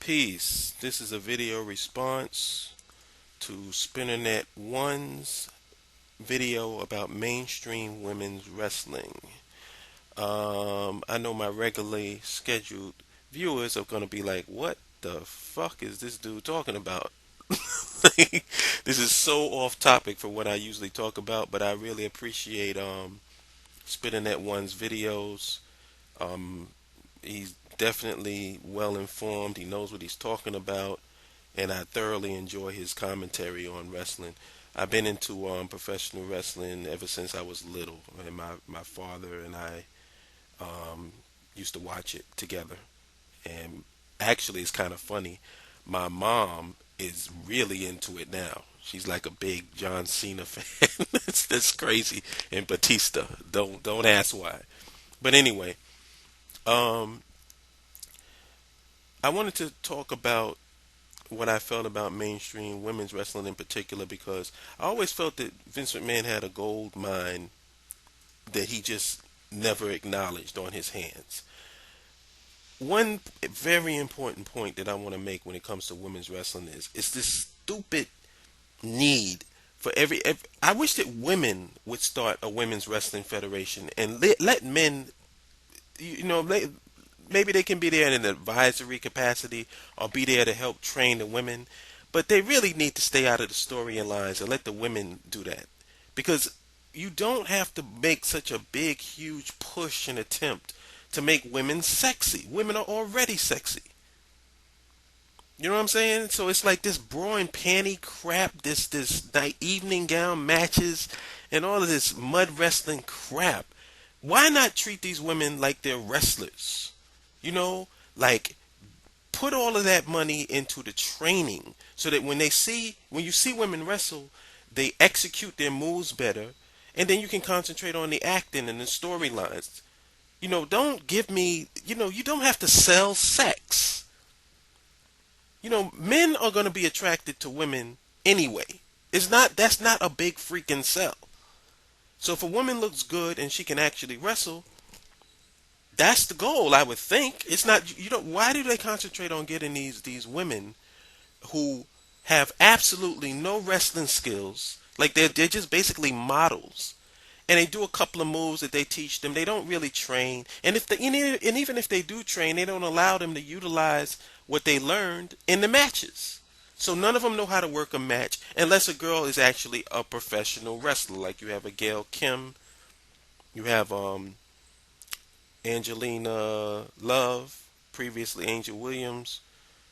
Peace. This is a video response to Spinnernet One's video about mainstream women's wrestling. I know my regularly scheduled viewers are going to be like, what the fuck is this dude talking about? This is so off topic for what I usually talk about, but I really appreciate Spinnernet One's videos. Um, he's definitely well informed. He knows what he's talking about, and I thoroughly enjoy his commentary on wrestling. I've been into professional wrestling ever since I was little, and my father and I um, used to watch it together. And actually, it's kind of funny. My mom is really into it now. She's like a big John Cena fan. That's crazy. And Batista. Don't ask why. But anyway, um, I wanted to talk about what I felt about mainstream women's wrestling in particular because I always felt that Vince McMahon had a gold mine that he just never acknowledged on his hands. One very important point that I want to make when it comes to women's wrestling is this stupid need for every I wish that women would start a women's wrestling federation and let men, maybe they can be there in an advisory capacity or be there to help train the women, but they really need to stay out of the storylines and let the women do that. Because you don't have to make such a big, huge push and attempt to make women sexy. Women are already sexy. You know what I'm saying? So it's like this bra and panty crap, this night evening gown matches, and all of this mud wrestling crap. Why not treat these women like they're wrestlers? You know, like put all of that money into the training so that when you see women wrestle, they execute their moves better, and then you can concentrate on the acting and the storylines. Don't give me, you don't have to sell sex. Men are going to be attracted to women anyway. That's not a big freaking sell. So if a woman looks good and she can actually wrestle, that's the goal, I would think. It's not, why do they concentrate on getting these women who have absolutely no wrestling skills? Like they're just basically models. And they do a couple of moves that they teach them. They don't really train. And even if they do train, they don't allow them to utilize what they learned in the matches. So none of them know how to work a match unless a girl is actually a professional wrestler. Like you have a Gail Kim, you have Angelina Love, previously Angel Williams.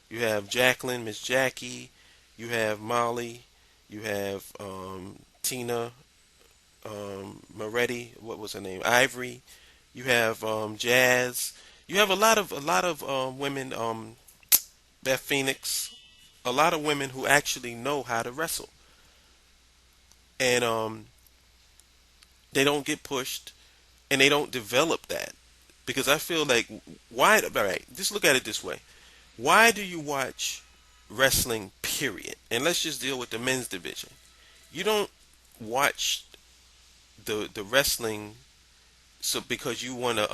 You have Jacqueline, Miss Jackie. You have Molly. You have Tina Moretti. What was her name? Ivory. You have Jazz. You have a lot of women. Beth Phoenix. A lot of women who actually know how to wrestle, and they don't get pushed, and they don't develop that because I feel like why? All right, just look at it this way. Why do you watch wrestling, period? And let's just deal with the men's division. You don't watch the wrestling so because you want to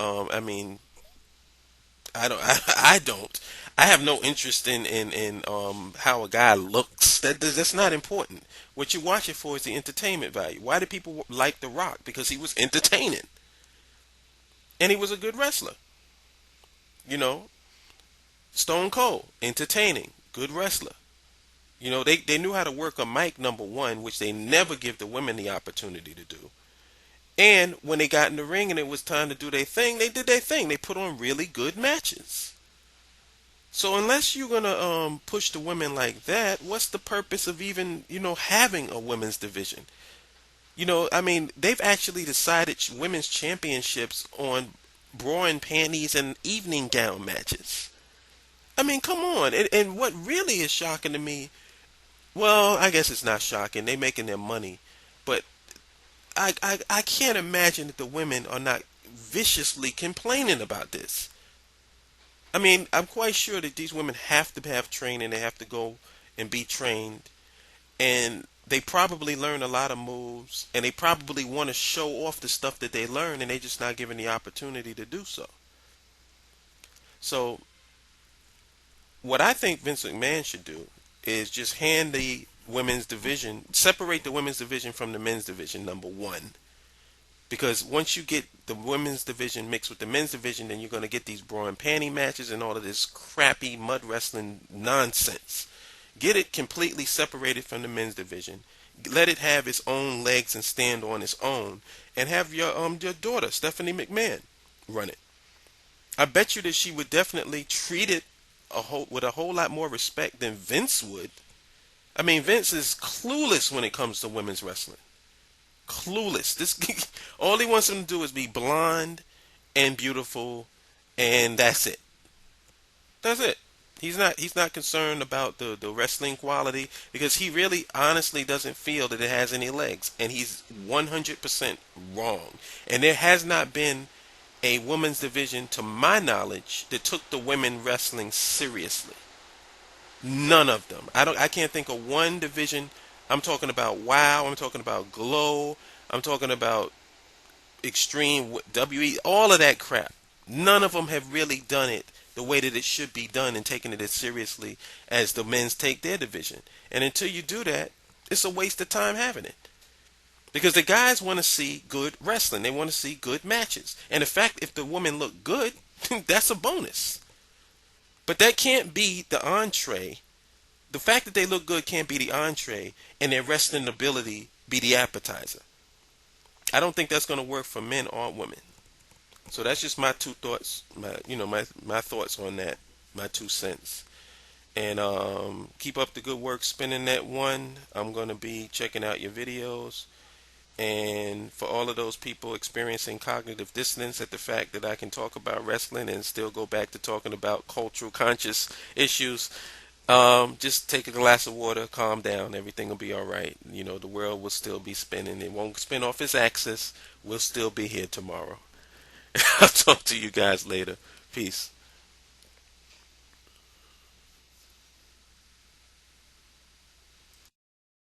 I don't I don't I have no interest in how a guy looks. That's not important. What you watch it for is the entertainment value. Why do people like The Rock? Because he was entertaining and he was a good wrestler. You know, Stone Cold, entertaining, good wrestler. They knew how to work a mic, number one, which they never give the women the opportunity to do. And when they got in the ring and it was time to do their thing, they did their thing. They put on really good matches. So unless you're gonna push the women like that, what's the purpose of even having a women's division? They've actually decided women's championships on bra and panties and evening gown matches. Come on. And what really is shocking to me, well, I guess it's not shocking. They're making their money, but I can't imagine that the women are not viciously complaining about this. I'm quite sure that these women have to have training. They have to go and be trained. And they probably learn a lot of moves. And they probably want to show off the stuff that they learn. And they're just not given the opportunity to do so. So What I think Vince McMahon should do is just hand the women's division, separate the women's division from the men's division, number one. Because once you get the women's division mixed with the men's division, then you're going to get these bra and panty matches and all of this crappy mud wrestling nonsense. Get it completely separated from the men's division. Let it have its own legs and stand on its own, and have your daughter Stephanie McMahon run it. I bet you that she would definitely treat it with a whole lot more respect than Vince would. I mean, Vince is clueless when it comes to women's wrestling. Clueless. This all he wants him to do is be blonde and beautiful, and that's it. That's it. He's not concerned about the wrestling quality, because he really honestly doesn't feel that it has any legs, and he's 100% wrong. And there has not been a women's division, to my knowledge, that took the women wrestling seriously. None of them. I can't think of one division. I'm talking about Wow. I'm talking about Glow. I'm talking about Extreme WE. All of that crap. None of them have really done it the way that it should be done and taken it as seriously as the men's take their division. And until you do that, it's a waste of time having it. Because the guys want to see good wrestling. They want to see good matches. And in fact, if the women look good, that's a bonus. But that can't be the entree. The fact that they look good can't be the entree, and their wrestling ability be the appetizer. I don't think that's going to work for men or women. So that's just my two thoughts. My thoughts on that. My 2 cents. And keep up the good work spinning that one. I'm going to be checking out your videos. And for all of those people experiencing cognitive dissonance at the fact that I can talk about wrestling and still go back to talking about cultural conscious issues, just take a glass of water, calm down, everything will be all right. The world will still be spinning. It won't spin off its axis. We'll still be here tomorrow. I'll talk to you guys later. Peace.